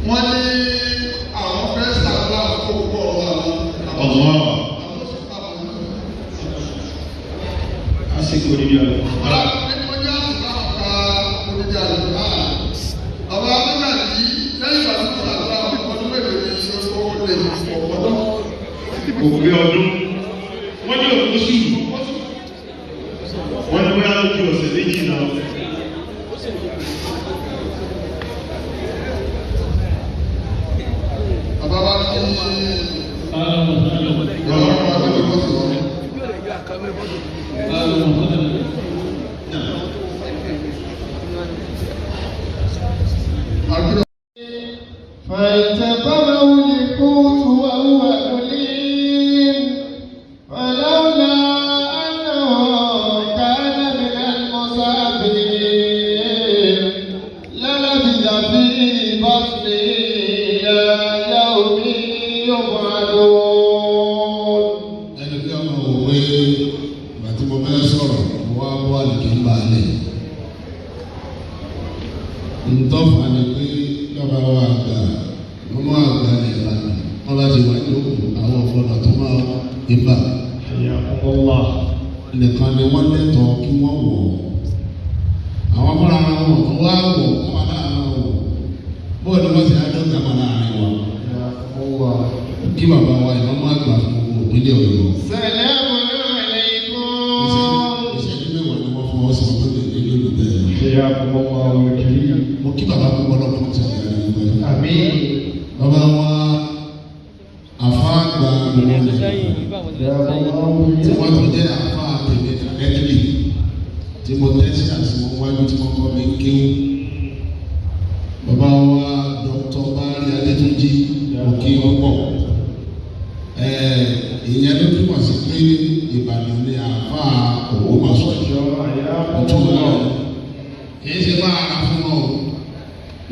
wọ́n ní àwọn fẹ́ ṣàdúrà kó pọ̀ àwọn àsìkò níbi ọ̀rọ̀. ọ̀la ẹ̀kọ́ ní àṣìkò àkà oníjà ìgbà àwọn abẹ́gà yìí lẹ́yìn ìgbà tó ṣàdúrà ọdún mélòó ní ìṣòro lè ọ̀pọ̀lọ́. òkè ọdún wọ́n ní òkú sí wọ́n ní bóyá lójú ọ̀sẹ̀ méjì náà. bàbá bá kí فالتقمه الحوت وهو مليم فلولا أنه كان من المسبحين للبث في بطنه إلى يوم يبعثون. ẹni bí ọmọ òwe ìgbà tí mo fẹ́ sọ̀rọ̀ mo wá bọ́ àlùkí ń bá a lẹ̀. ntọ́fà ni pé bàbá wa àgbà wọ́n máa gbà ní ìlànà wọ́n bá ti wà ní òkú àwọn ọ̀fọ̀nà tó máa ibà. nìkan ni wọ́n lẹ́tọ̀ọ́ kí wọ́n wọ̀ àwọn fúnra wọn tó wá wọ̀ wọ́n máa náà wọ̀ bóyá ni wọ́n ti adó gàmà láàrin wa. kí bàbá wa ìmọ̀ máa gbà fún gbogbo ìpínlẹ̀ Ọ̀yọ́. Salamu alaykum. ìṣẹ́jú mẹ́wàá ni wọ́n fún ọ sí ọ̀pẹ́ lè ní lórí bẹ́ẹ̀. mo kí bàbá púpọ̀ lọ́kùn tí a yà ní ìgbà yìí. Àmín. bàbá wa àfáàgbà ìrọ̀lẹ́ tí wọ́n tún jẹ́ àfáà tèmi ẹ̀kìlì tí mo tẹ́sí àti wọn wájú tí wọ́n kọ́ mi kéwù. bàbá wa Dr. Bari Adétúnjì òkè ọ̀pọ̀ ìyẹn ló túmọ̀ sí pé Ìbàdàn ni àfáà Ògbómọ̀ṣọ́ ọ̀tún náà kì í ṣe bá ara fún wọn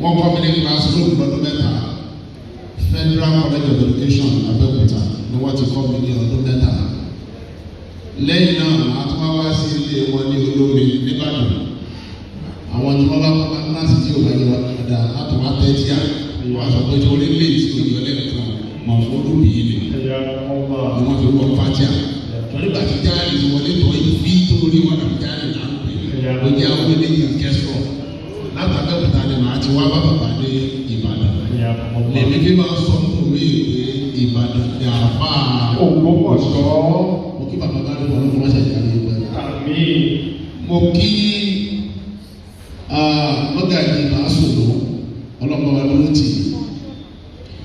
wọ́n kọ́ mi ní classroom lọ́dún mẹ́ta Federal College of Education Abẹ́òkúta ni wọ́n ti kọ́ mi ní ọdún mẹ́ta lẹ́yìn náà a tún wá sí ilé wọn ní Olómi nìbàdàn àwọn tí wọ́n bá kọ́ bá kíláàsì tí ò bá yẹ wá dáadáa láti wá tẹ́tí à wọ́n á sọ pé tí orí lè tí òyìnbó lẹ́ẹ̀kan mọ̀ fún olómi yìí ni wọ́n fi wọ́n fàájà torí bàtí jáde tí wọ́n lè tọ́ ìbí torí wọn àti jáde náà ló jẹ́ àwọn eléyìí kẹsọ̀ látàbẹ́òkúta ni màá ti wá bá bàbá ní Ìbàdàn lèmi fi máa sọ fún mi pé Ìbàdàn ní àbá Ògbómọ̀ṣọ́. mo kí bàbá bá lọ́wọ́ lọ́wọ́ wọ́n ṣẹ̀dá ní ìgbà Àmín. mo kí mọ́gàjì máa sòrò ọlọ́mọ wa ló tì í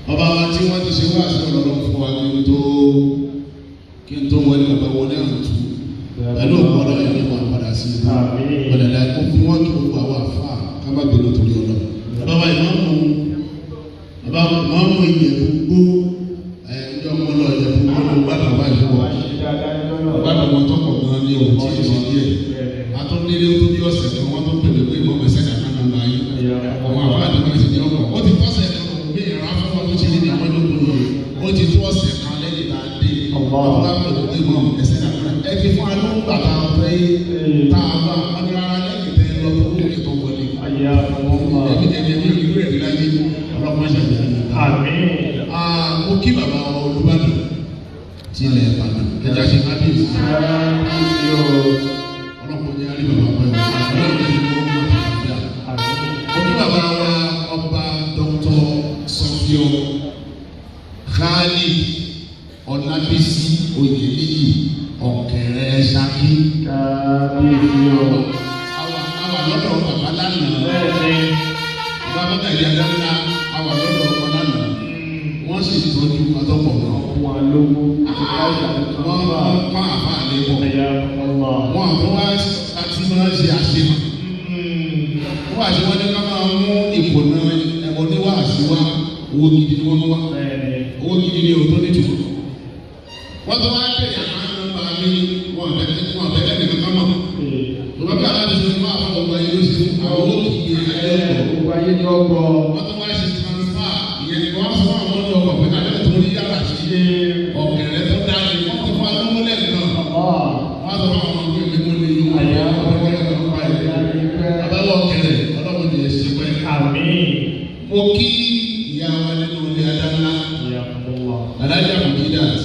bàbá wa tí wọ́n ti ṣe wá sí ọlọ́run fún wa kí n tó wọlé bàbá wọlé àtúntò pẹ̀lú ọ̀pọ̀lọpọ̀ yẹn ní wọn padà sí ọ̀dàdà kó fi wọ́n kí gbogbo àwọn àfa kábà gbèrò torí ọ̀nà. bàbá ìmáàmù ìyẹn gbogbo ẹjọ́ ọmọlọ ìyẹn gbogbo gbàdọ̀ bá ìfowó gbàdọ̀ wọn tó pọ̀ gan ní ohun tí ó ṣe díẹ̀. atúndínlé tó bí ọ̀sẹ̀ kan wọ́n tó pèlè pé ìmọ̀ mẹ́sẹ̀ kàkà náà bá yín. àwọn àfa àti mẹ́sẹ̀ ní ọkọ̀ ó ti tọ́sẹ̀ kan bí ìrà fún tó ṣe ní àwọn olókùnrin ó ti tó ọ̀sẹ̀ kan lẹ́yìn tá a dé. ọ̀pọ̀ àpèjọ pé mọ̀ ẹsẹ̀ kàkà ẹ ti fún alóhùn bàtà ọ̀fẹ́ tá a bá agbára lẹ́yìn tẹ́ lọ fún òkè tó wọlé. ẹ̀mí ìlú ẹ̀rí láyé ọlọ́pàá ṣàjẹ́ Àmín. mo kí bàbá Olúbàdàn tí ilẹ̀ Ìbàdàn ẹja ṣe kábíyèsí. ọlọ́pàá ní arí bàbá pẹ̀lú ọlọ́pàá ní kó má ti dà. mo kí bàbá wa ọba Dr. Sofio Khalid Ọlábísí Oyèníyì Ọ̀kẹ́rẹ́ Ṣakí. Àwa lọ́dọ̀ bàbá lánàá. Bàbá bàbá ìyá dáná àwa lọ́dọ̀ ọkọ lánàá. Wọ́n sì tọ́jú atọ́pọ̀ náà. Wọ́n pa àbá àlébọ̀. Wọ́n àbọ̀ wá láti máa ṣe àṣemà. Wọ́n àti wọ́n ní ká máa mú ipò náà oníwàásí wá owó gidi ni wọ́n mú wá. Owó gidi ni òótọ́ ní tìmọ̀. Wọ́n tó wá bẹ̀rẹ̀ àwọn nọ́mbà mi wọ́n bẹ̀rẹ̀ nìkan kan mọ̀. Tòbá bí aláàbò ṣe fún àwọn ọgbà yìí ló ṣe àwọn owó kìí ayé ọgbọ̀. Wọ́n tó wá ṣe transfer ìyẹn ni wọ́n sọ fún àwọn ọmọdé ọkọ̀ pé alẹ́ tó ní yàrá sí ọ̀kẹ́rẹ́ tó dájú wọ́n ti fún alówó lẹ́ẹ̀kan. Wọ́n sọ fún àwọn ọmọdé mi mo lè yọ àbáwọ̀ ọ̀kẹ́rẹ́ ọlọ́run ni èsì pẹ́. Mo kí ìyá wa nínú ilé adáńlá alájà mọ̀kídàs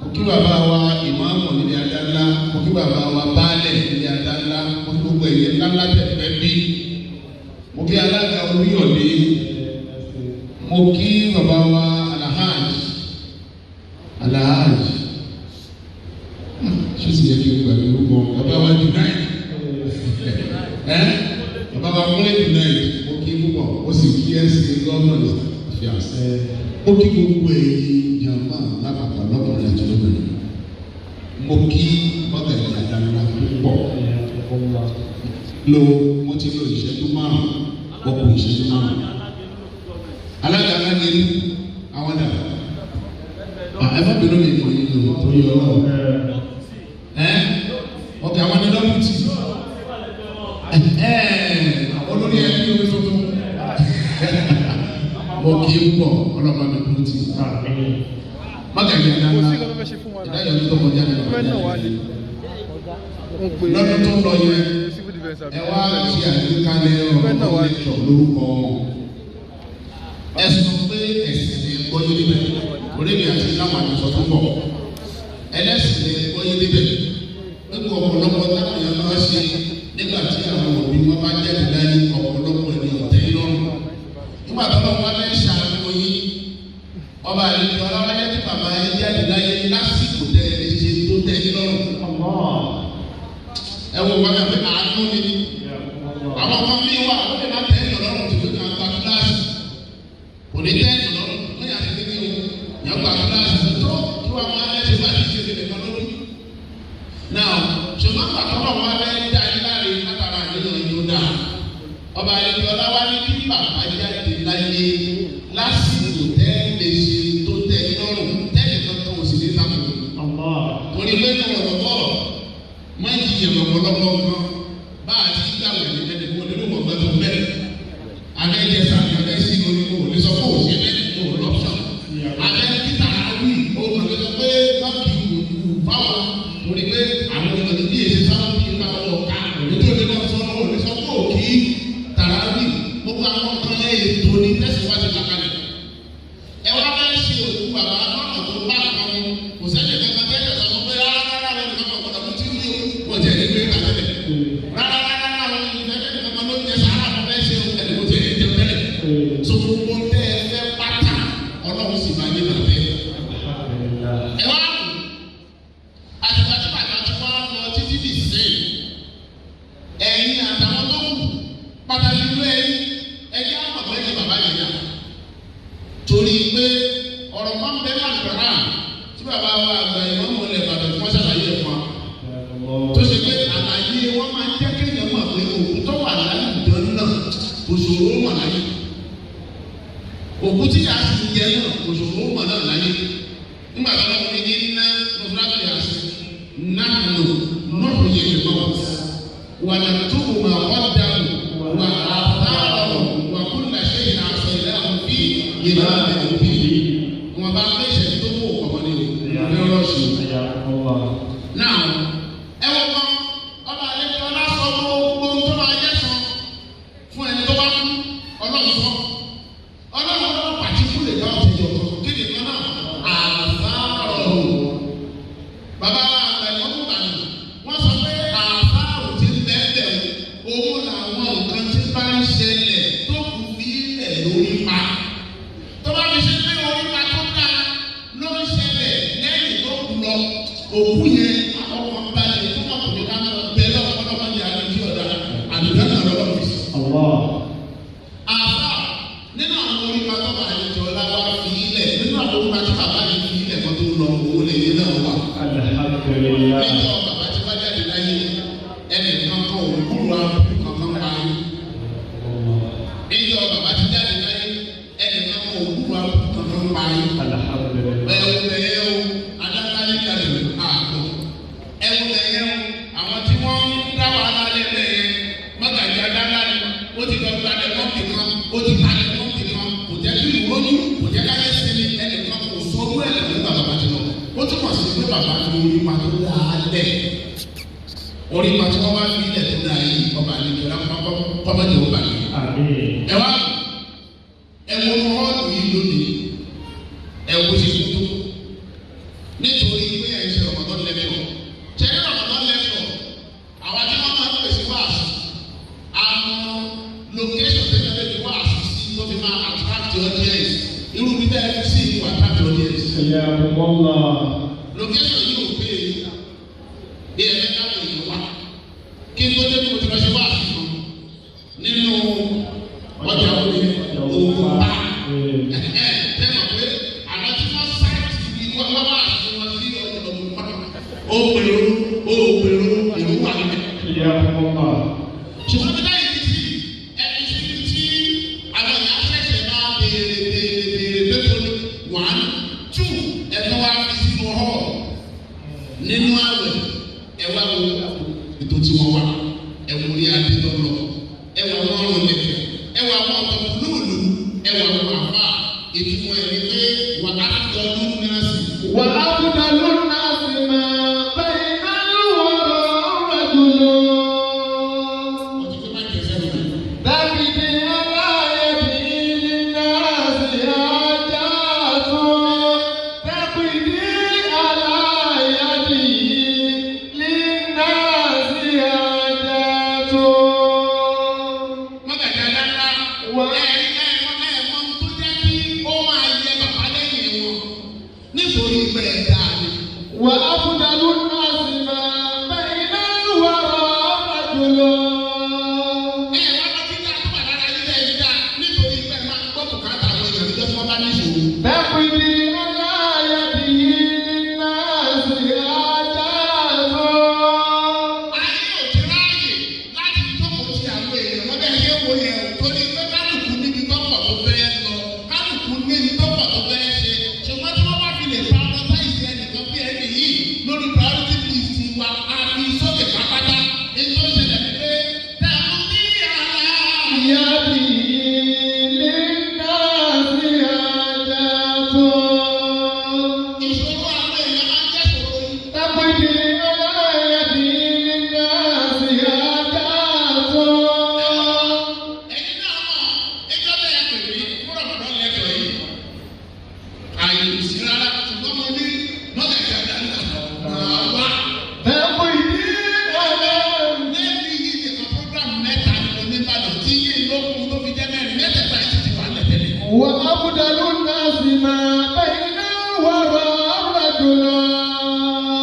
mo kí bàbá wa ìmáàmù nílé adáńlá mo kí bàbá wa baálẹ̀ nílé adáńlá mo kí gbogbo ẹ̀yẹ ńláńlá tẹ̀fẹ́ bí mo kí alága Oríyọ̀lé mo kí bàbá wa alahaj ṣé sì yẹ kí o gbàgbé orúkọ bàbá wa Junaid bàbá wa kúnlẹ̀ Junaid mo kí púpọ̀ ó sì kí ẹ̀sìn gọ́ọ̀mọ̀nì fíàs mo kí gbogbo ẹ̀yin jàmbá lápapọ̀ lọ́kùnrin àti lóbìnrin mo kí bọ́gàdì àdàlà púpọ̀ mo ti lo ìṣẹ́jú márùn-ún ọkọ̀ ìṣẹ́jú márùn-ún alága alágẹ̀lú àwọn dàbà ẹ má bínú mi kò yín lò tó yọ ọ ọkẹ àwọn ẹni dọ́kítì olórí ẹbí omi tuntun mo kì í pọ̀ ọlọ́mọ mi kúrò tì mágàjì àdáńlá ìdájọ́ tó kọjá ní lọ́dún tó lọ yẹ ẹ wá ṣe àgbékalẹ̀ ọ̀rọ̀ lẹ́kṣọ̀ lórúkọ ẹ̀sùn pé ẹ̀sìn lè gbọ́yé níbẹ̀ orílẹ̀ àti láwọn àjọsọ tó bọ̀ ẹlẹ́sìn lè gbọ́yé níbẹ̀ nígbà ọ̀pọ̀lọpọ̀ táwọn èèyàn máa ṣe nígbà tí àwọn òbí wọn bá jáde láyé ọ̀pọ̀lọpọ̀ ènìyàn tẹ́ lọ́rùn nígbà tó lọ́wọ́ wọn fẹ́ ṣàánú yín ọba àlejò ọlọ́wọ́yẹ tí bàbá yẹn jáde láyé lásìkò tẹ ẹ ṣe tó tẹ́ lọ́rùn ẹ wò wọn fẹ́ àánú ni àwọn kan mí wà ó lè má tẹ́ ẹ lọ́rùn tó tó kàn gba kíláàsì kò ní tẹ́ ẹ lọ́rùn ó yà á ti dé ní o yàn gba kíláàsì tó kí wọn máa lẹ́sẹ̀ bá ti ṣe lè lọ́rùn lórí. náà ṣùgbọ́n pàtàkì wọn fẹ́ dá yín láre látara àdéhùn yóò dà ọba àlejò ọlọ́wọ́ ní kí bàbá jáde láyé lásìkò tẹ́ lè ṣe tó tẹ́ lọ́rùn tẹ́lẹ̀ kankan ò sì ní sábà. torí pé ní ọ̀rọ̀ mọ ìjìyà lọ́pọ̀lọpọ̀ nǹkan bá a ti gbàgbé ní ẹni kó nínú ọgbà tó bẹ̀rẹ̀ abẹ́jẹ sàmì abẹ́sí lórí kò ní sọ fún òsì ẹ̀mẹ́ kò lọ́pṣọ̀n abẹ́ni títà áwì ó kàn lè sọ pé báńkì kò fáwọn torí pé àwọn ọmọdé bí èsì sáwọn bí ipa wọn ká nítorí náà sọ ọ́ ní sọ fún òkì tàràwì gbogbo àwọn nǹkan ètò ní tẹ̀síwájú làkàlẹ̀ ẹ wá bẹ́ẹ̀ ṣe òkú bàbá lọ́nà tó bá kan kò sẹ́ni kankan tẹ́lẹ̀ sọ fún pé rárá rẹ̀ nǹkan kan gbọ́dọ̀ tí ó yẹ wọ́n jẹ́ ẹni pé kàtẹ́lẹ̀ rárá àwọn ìfẹ́fẹ́ kankan ló ń jẹ sàárà fún bẹ́ẹ̀ ṣe ẹni kò tẹ̀ ẹni tẹ́lẹ̀ so gbogbo tẹ́ ẹ fẹ́ pátá ọlọ́run sì máa ní bàbẹ́ ẹ wá àtìgbàtí bàbá tí wọ́n lọ títí dì sẹ́yìn ẹ̀yin àtàwọn tó kù pàtàkì ló ẹ̀yin àpapọ̀ ẹ̀yin bàbá yẹn yà torí pé ọ̀rọ̀ kan bẹ́ẹ̀ máa gbàrà tí bàbá wa àgbà ìwọ́n mọ̀ lẹ̀ bàbá tí wọ́n ṣàlàyé ẹ̀ fún wa tó ṣe pé àlàyé wọn máa ń jẹ́ kéèyàn mọ̀ pé òkú tó wà láyé ìjọ náà kò ṣòro mọ̀ láyé òkú tí yàá sì yẹ náà kò ṣòro mọ̀ náà láyé nígbà tó lọ́wọ́ ní iná lọ́fúlàfẹ́ yà sí náà nọ́ọ̀rù yẹn lè mọ̀ wà látúbù máa wọ́n dàrú wà àtàrọ̀ wà kúnlẹ̀ ṣe ìnáṣọ ìlànà bí ìlànà òbí wọn bá fẹ́ ìṣẹ̀lẹ̀ tó kó ọmọ ní rọ́ọ̀ṣì. náà ẹ wọ́n kan ọba àlejò ọlásọ gbogbo tó máa yẹ sàn fún ẹni tó bá kú ọlọ́run sọ ọlọ́run lọ́wọ́ pàtíkù lè dá ọ̀tẹ̀ yọ̀ kan kéde kan náà àfáàrọ̀ bàbá àgbà ìwọ́n tó bàjẹ́ wọ́n sọ pé àfáàrọ̀ ti ń bẹ́ẹ̀ òun làwọn nǹkan tí bá ń ṣẹlẹ̀ tó kù bí ilẹ̀ lórí pa tó bá fi ṣe pé orí pa tó dá ló ń ṣẹlẹ̀ lẹ́yìn tó kù lọ òkú yẹn ọkọ̀ balẹ̀ tó wà kò ní ká bẹ́ẹ̀ lọ́wọ́ ọlọ́mọdé àlejò ọ̀dà àdúgbò náà lọ́wọ́ fi sọ. àfà nínú àwọn orí pa tó bá àlejò ọ̀la wá fi ilẹ̀ nínú àwọn orí pa tó bàbá yìí fi ilẹ̀ kan tó lọ owó lè yé náà wà. níjọ́ bàbá tí wọ́n jáde láyé ẹnì kan kọ́ òkúru àbúrò kankan parí. níjọ́ bàbá tí jáde láyé ẹnì kan kọ́ òkúru àbúrò kankan parí. bẹ́ẹ̀ o adágbálẹ̀ jáde àpò ẹ̀wùlẹ̀yẹ o àwọn tí wọ́n ń dá wàhálà lẹ́lẹ̀ yẹn mọ́gàjì adágbálẹ̀ ó ti lọ gbalẹ̀ mọ́tì kan ó ti kalẹ̀ mọ́tì kan kò jẹ́ kí ìrònú kò jẹ́ káyé sinmi ẹnìkan kò sọ owó ẹ̀ lẹ́nu bàbá ti lọ ó túmọ̀ sí pé bàbá ti orí ma tó dáa lẹ̀ orí ma tí wọ́n bá fi ilẹ̀ tó dáa yìí ọba àlejò lápapọ̀ kọ́mọ́dé ó bàjẹ́ ẹ wá ẹ wọ́n bó ṣe kú tó nítorí pé ẹ̀ ń ṣe Ramadan lecture ṣe ní Ramadan lecture àwọn tí wọ́n máa ń pèsè wáàsí àwọn location tẹ́lẹ̀ lè fi wáàsí sí tó fi máa attract audience irú bí bẹ́ẹ̀ fi sí ìwà attract audience. ẹ̀yà àbúkọ́lá. location yìí ò pé bí ẹ̀mí káwọn èèyàn wá kí n tó dé bí mo ti lọ ṣe wáàsí fún nínú ọjà òní òun bá tẹ́lẹ̀ pé àwọn tí wọ́n sáìtì ní wọ́n wá àti wọn sí ọ̀dọ̀ òun bá ó pèrò ìlú wà níbẹ̀. ẹ̀yà àbúkọ́lá. ṣùgbọ́n bí láyé ti sí ẹni tí àwọn èèyàn ṣẹ̀ṣẹ̀ máa béèrè lẹ́tọ̀ọ́ 1, 2 ẹ̀fọ́ wa fi sínú hall nínú àwẹ̀ ẹ̀wà wo ètò tí wọ́n wá ẹ̀wọ̀n orí adé lọ́lọ́ ẹ̀wà wọn ọ̀rọ̀ lẹ́kẹ̀ ẹ̀wà wọn ọ̀tọ̀ lóòlù ẹ̀wà wọn àfà ìtumọ̀ ẹ̀ ní pé wà á dọ̀ lóòlù náà sí. wà á kúta lóòlù náà sí máa bẹ́ẹ̀ náà lọ́wọ́ ọ̀rọ̀ jùlọ. ọtí tó bá jẹ sẹ́nu rẹ̀. dábìdì aláyẹ̀dì náà sí ajá tó. dábìdì aláyẹ̀dì náà sí ajá tó. mọ́gàdá dáńdá ẹ̀ẹ̀mọ́ tó jẹ́ kí ó máa yẹ bàbá lẹ́yìn wọn nítorí pé ẹ̀ dáa ni. wà á kúta lóòlù náà sí máa bẹ́ẹ̀ náà lọ́wọ́ ọ̀rọ̀ jùlọ. Ẹ wá lọ sí dáa tó wà lára ilé ẹ̀ dáa nítorí pé ẹ máa gbọ́ bùkátà àwọn èèyàn níjọ́ tí wọ́n bá ní ìṣòro. dábìdì aláyẹ̀dì náà sí ajá tó. Ayé ò ti ráàyè láti jókòó ti àwọn èèyàn wọ́n bẹ́ẹ̀ ṣe wo yẹn o torí pé kálukú níbi tọ́pọ̀ tó fẹ́ lọ kálukú níbi tọ́pọ̀ tó fẹ́ ṣe ṣùgbọ́n tí wọ́n bá fi lè prioritize ẹnìkan bí ẹni yìí lórí priority list wa a fi sókè pápátá ètò ìṣẹ̀lẹ̀ pé dàmú ní àlá. Yadi náà sí ajá tó. Ìṣòro àwọn èèyàn máa ń jẹ́ ṣòro yìí. dábìdì aláyẹ̀dì náà sí ajá tó. Ẹ̀yin náà mọ̀ ẹjọ́ bẹ́ẹ̀ pè mí fúnra fúnra lẹ́jọ́ yìí. Àyè sí rárá ṣùgbọ́n mo ní mọ́tẹ̀ẹ̀dá dáńdá náà wá. dábìdì aláyẹ̀dì. Lẹ́yìn yìí nìkan program mẹ́ta ni mo ní Ìbàdàn tí yìí ló kún tó fi jẹ́ mẹ́rin mẹ́tẹ̀ẹ̀ta yìí ti wà lẹ́tẹ̀lẹ̀. wà á kúta lóòlù náà sí máa bẹ́ẹ̀ náà wọ̀rọ̀ ọ̀rọ̀ jùlọ.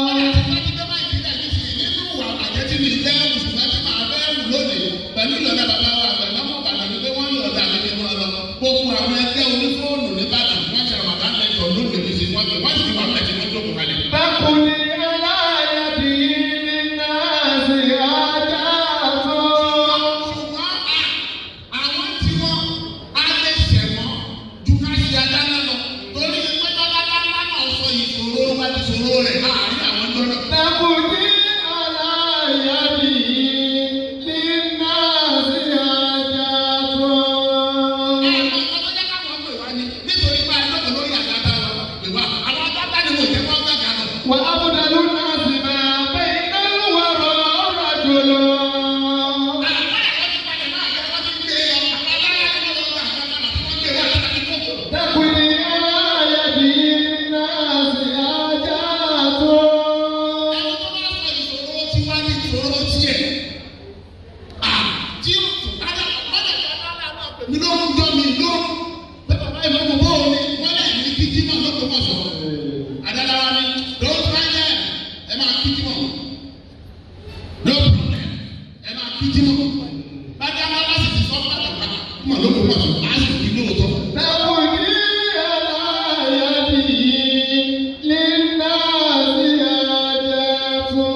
Wọ́n yà ti bá máa ìdílé yìí sí nínú ìwà àjẹ́ tí mi fẹ́ wù ṣùgbọ́n tí màá fẹ́ wù lónìí pẹ̀lú ìyọ̀dà bàbá wa àgbẹ̀ lọ́mọ Ìbàdàn ni pé wọ́n yọ̀dà mi nínú ọlọ. Gbogbo àwọn ẹgbẹ́ onífóònù ní Ìbàdàn wọ́n ṣe Ramadan lẹ́jọ́ lónìí ní sí wọ́n sì wà pẹ̀lú wọ́n jókòó kalẹ̀. dábìdì aláyẹ̀dì náà sí ajá tó. Ṣùgbọ́n àwọn tí wọ́n á lè ṣẹ̀wọ̀n ju ká ṣe adáná lọ torí pé tọ́lá náà sọ ìṣòro wá ti ṣòro rẹ̀ láàárín àwọn lọ́nà. dábìdì aláyẹ̀dì náà sí ajá tó. Ẹ̀wọ̀n ọmọ jẹ́ káwọn pè wá ní nítorí pé àjọpọ̀ lórí àgbàdá wa pè wá àwọn àgbàdá ni mo jẹ́ wọ́n gbàgbà lọ. wà á kúta lóòlù náà sí máa bẹ́ẹ̀ náà wọ̀rọ̀ ọ̀rọ̀ jùlọ. dábìdì aláyẹ̀dì náà sí ajá tó. dábìdì aláyẹ̀dì náà sí ajá tó.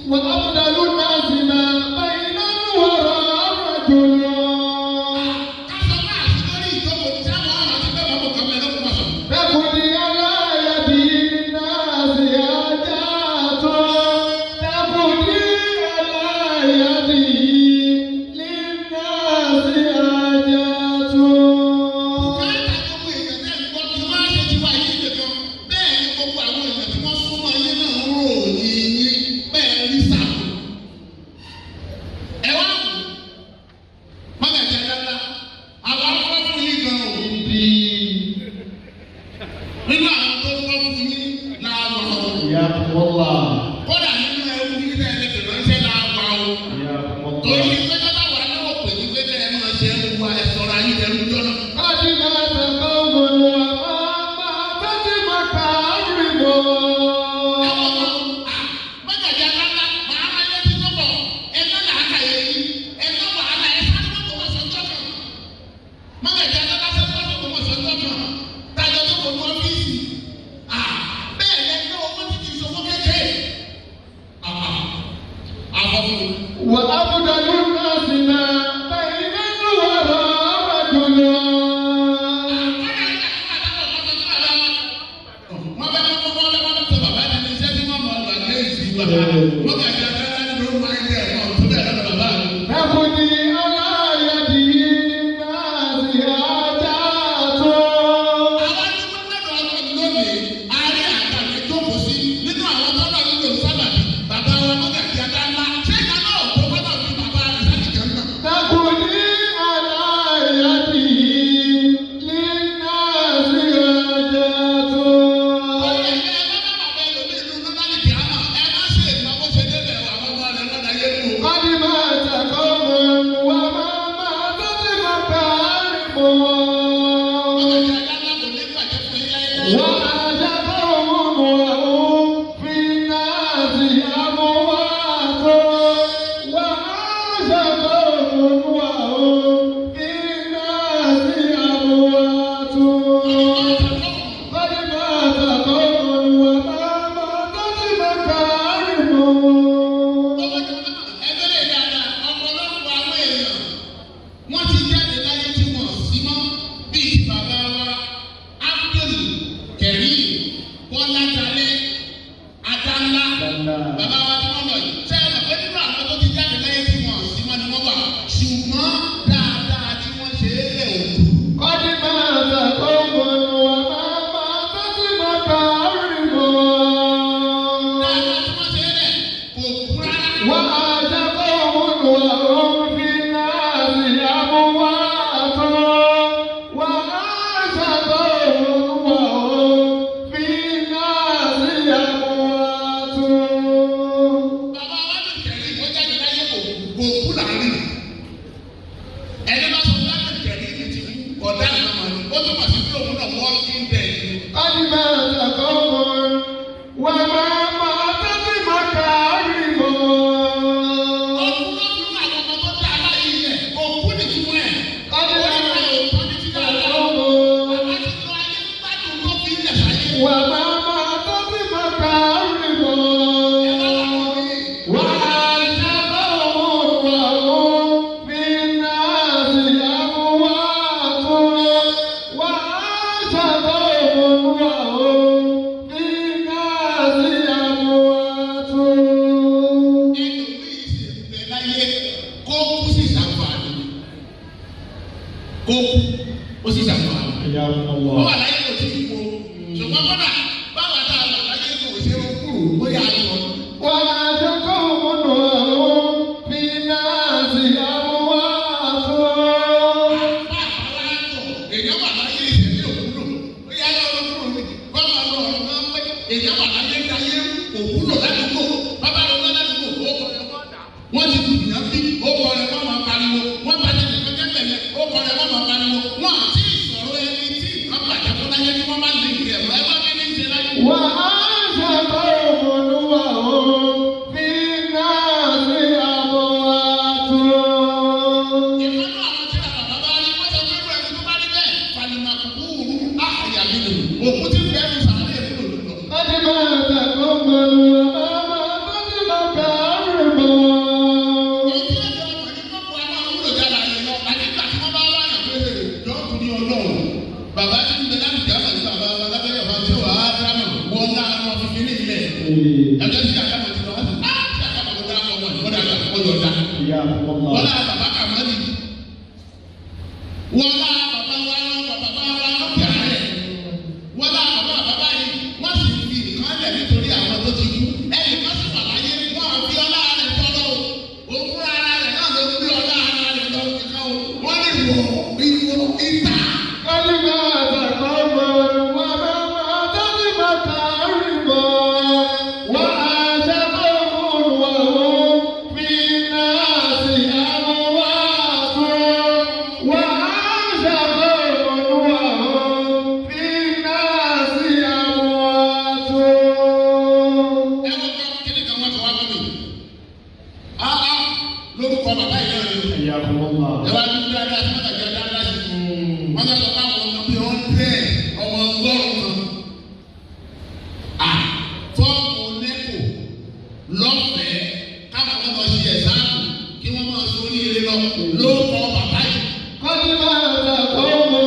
wà á kúta lóòlù náà sí máa bẹ́ẹ̀ náà wọ̀rọ̀ ọ̀rọ̀ jùlọ. dábìdì aláyẹ̀dì náà sí ajá tó. dábìdì aláyẹ̀dì náà sí ajá tó. Torí pé tọ́lá wà ní òpè ní pé kẹ́ ẹ máa ṣe é wá ẹ sọ̀rọ̀ ayé ẹrú jọ́nà. Kájí máa tẹ̀kọ́ òmùnú àmọ́ tẹ́tí máa kà á rí bọ̀. Mọ́gàjà lọ́la màá máa yẹ títí bọ̀ ẹ lọ́la àkàyè yìí ẹ lọ́ wàhálà ẹ sáré mọ́tò wọ̀ sọ́jọ́ kan. Mọ́gàjà lọ́la sẹ́kọ́ mọ́tò wọ̀ sọ́jọ́ kan. Tájọ́ tó kò ní ọ́fíìsì. Bẹ́ẹ̀ lẹ́nu owó tí kì í sọ fún kékeré. وأفضل الناس ما بين الورى رجل. نخدي على يده للناس حاجات. وأعجبهم وهم في الناس lórúkọ bàbá yìí náà ni. ẹ̀yà kọ́mọ́lá. ẹ wá ní dáadáa sí mọ́tàjà dáadáa sí. wọ́n yà sọ fún àwọn ọmọ bíi ọ̀ndẹ̀ ọmọ ọgọ́rùn-ún kan. fọ́ọ̀mù nẹ́kò lọ́fẹ̀ẹ́ káwọn ọmọ ṣe ẹ̀sáàmù kí wọ́n máa sọ oríire lọ lórúkọ bàbá yìí. kọ́ni máa ń ta kọ́mọ́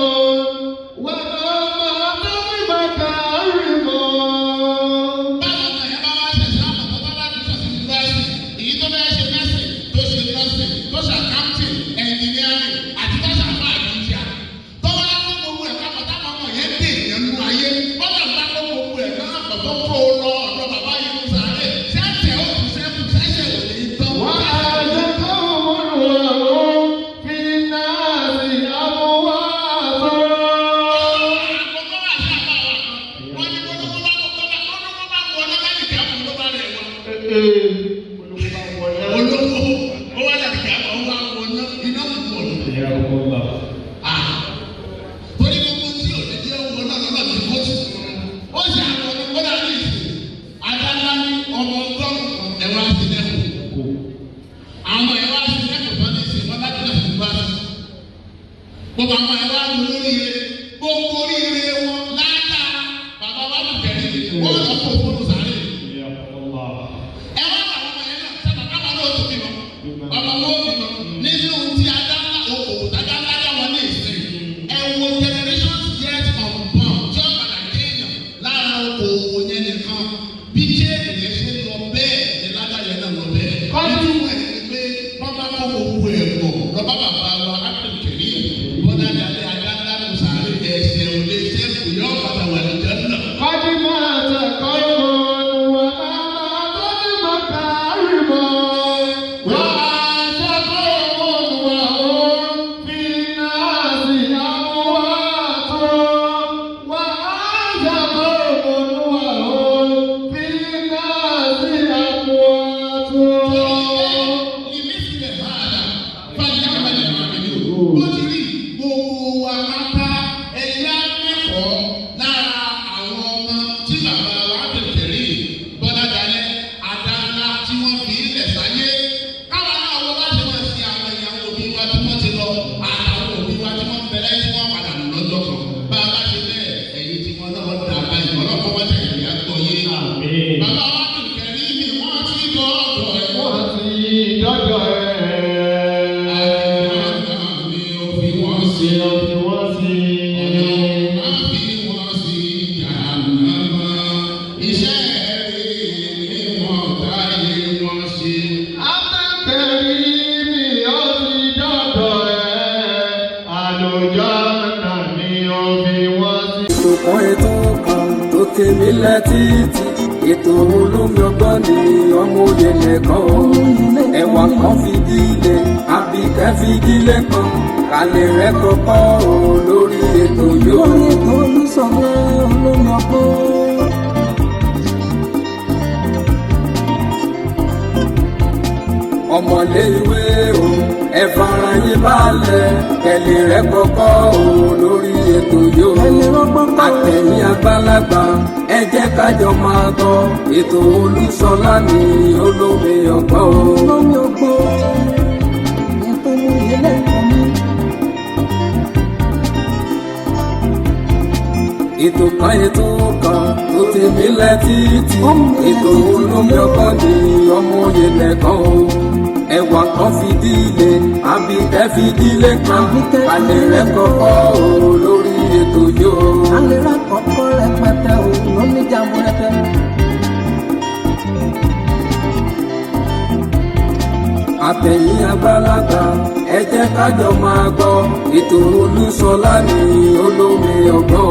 wọ́n máa tó fi bàtà rí mọ́. báwo ni ẹ bá wá ṣe ẹ̀sáàmù tó bá láti sọ sí yunifásitì èyí tó bẹ́ẹ̀ ṣe mẹ́sìn tó ṣe nọ́ọ̀sìn tó ṣe accounting engineering àti tó ṣe àfáà àdúgbò tó wá kó gbogbo ẹ̀ kápọ̀ táwọn ọmọ yẹn dè yẹn nú ayé bọ́lá ń bá kó gbogbo ẹ̀ náà pọ̀ tó kó o lọ ọ̀dọ̀ bàbá yìí ló sáré ṣẹ́ẹ̀tẹ̀ ó kù sẹ́kù ṣẹ́ṣẹ̀ ò ní tán. wọ́n á jẹ́ káwọn olùwàwọ̀ fi náà sí àbúwá sọ̀rọ̀. olówó ó wá dàbí kí àwọn ọmọ àwọn ọ̀nà iná kúkú ọ̀nà. ẹ̀yà kọ́mọ́lá. torí gbogbo tí ò ní jẹ́ owó náà lọ́nà tí kò tù. ó ṣe àwọn ọmọ kọ́dà ní ìsìn adáná ní ọmọ ọgọ́rùn-ún ẹ̀wọ̀n àti lẹ́kọ̀ọ́. àwọn ẹ̀wọ̀n àti lẹ́kọ̀ọ́ tó ní ìsìn wọn láti lẹ́kọ̀ọ́ bá sí. gbogbo àwọn ẹ̀wọ̀n àti oríire gbogbo oríire wọn láàdá bàbá wa ti tẹ̀lé wọn lọ fún òfurufú sáré. ẹ̀yà kọ́mọ́lá. ẹ̀wọ̀n àwọn ọmọ yẹn náà sábà káwọn náà tó bímọ ọmọ wọn bímọ nínú ti adáná okòwò dáadáa dá wọn ní ìsìn ẹ̀wọ̀n generations yet unborn tí wọ́n padà kéèyàn lára okòwò yẹn nìkan bí kéèyàn yẹn ṣe lọ bẹ́ẹ̀ ní ládàá yẹn náà lọ bẹ́ẹ̀. nínú ẹ̀ ní pé wọ́n bá kọ́ gbogbo ẹ̀ pọ̀ lọ́ba bàbá wa ápèkèrè bọ́dá dalẹ̀ adáná kò sáré ẹ̀ṣẹ̀ ò lè ṣẹ́kù yọ padà wà ní jẹ́ náà. kọ́ni máa ta kọ́mọ́ wọ́n máa tó fi bàtà rí mọ́. wọ́n á jẹ́ káwọn olùwàwọ̀ fi náà sí àbúwá sọ̀rọ̀. wọ́n á jẹ́ káwọn olùwàwọ̀ fi náà sí àbúwá sọ̀rọ̀. ìmísílẹ̀ máa dà fáwọn ìjọba ìjọba àgbẹ̀dẹ o. ó ti rí gbogbo wa pátá ẹ̀yà mẹ́kọ̀ọ́ lára àwọn ọmọ tí bàbá wa tẹ̀lé bọ́lá dalẹ̀ adáná tí wọ́n fi ilẹ̀ sáyé. káwa náà wọ́n bá ṣe wọ́n sí àwọn ìyàwó òbí wa tí wọ́n ti lọ àtàwọn òbí wa tí wọ́n bẹ̀rẹ̀ tí wọ́n padà nù lọ́jọ́ kan. bá a bá ṣe bẹ́ẹ̀ ẹ̀yìn tí wọ́n náà dà báyìí ọlọ́pàá wọ́n tẹ̀lé ìyá gbọ́ yé. bàbá wa tẹ̀lé mi wọ́n ti lọ ọ̀dọ̀ ẹ̀ wọ́n ti dọ́dọ̀ ẹ̀. ni ó fi wọ́n sí. ṣe fi wọ́n sí. Má fi wọ́n sí jàǹdàmá. Iṣẹ́ rere ni wọ́n táyé wọ́n ṣe. Abẹ́kẹ̀rí mi ó ti dọ́dọ̀ ẹ̀. àlùjọ náà ni ó fi wọ́n sí. ètò kan tó tèmi létí ètò olómi ọgbọ́n ni ọmọ òye nìkan o ẹ̀wà kan fìdílé àbíkẹ́ fìdílé kan kálẹ̀ rẹ̀ kọ́kọ́ o lórí ètò yóò. lórí ètò Olúṣọlá olómi ọgbọ́n. ọmọlé ìwé o ẹ fara yín balẹ̀ kẹlẹ̀ rẹ̀ kọ́kọ́ o lórí ètò yóò. àtẹ̀yìn àgbàlagbà ẹ jẹ́ kájọ máa gbọ́ ètò Olúṣọlá ní olómi ọgbọ́n o. olómi ọgbọ́n ètò ìyẹlẹ kan ní. ètò kan tó tèmi létí ètò olómi ọgbọ́n ní ọmọ òye nìkan o ẹ̀wà kan fìdílé àbíkẹ́ fìdílé kan alẹ́ rẹ̀ kọ́kọ́ o lórí ètò yóò. alẹ́ rẹ̀ kọ́kọ́ rẹpẹtẹ o lóní jàmbó rẹpẹ. àtẹ̀yìn àgbàlagbà ẹ jẹ́ kájọ máa gbọ́ ètò Olúṣọlá ní olómi ọgbọ́n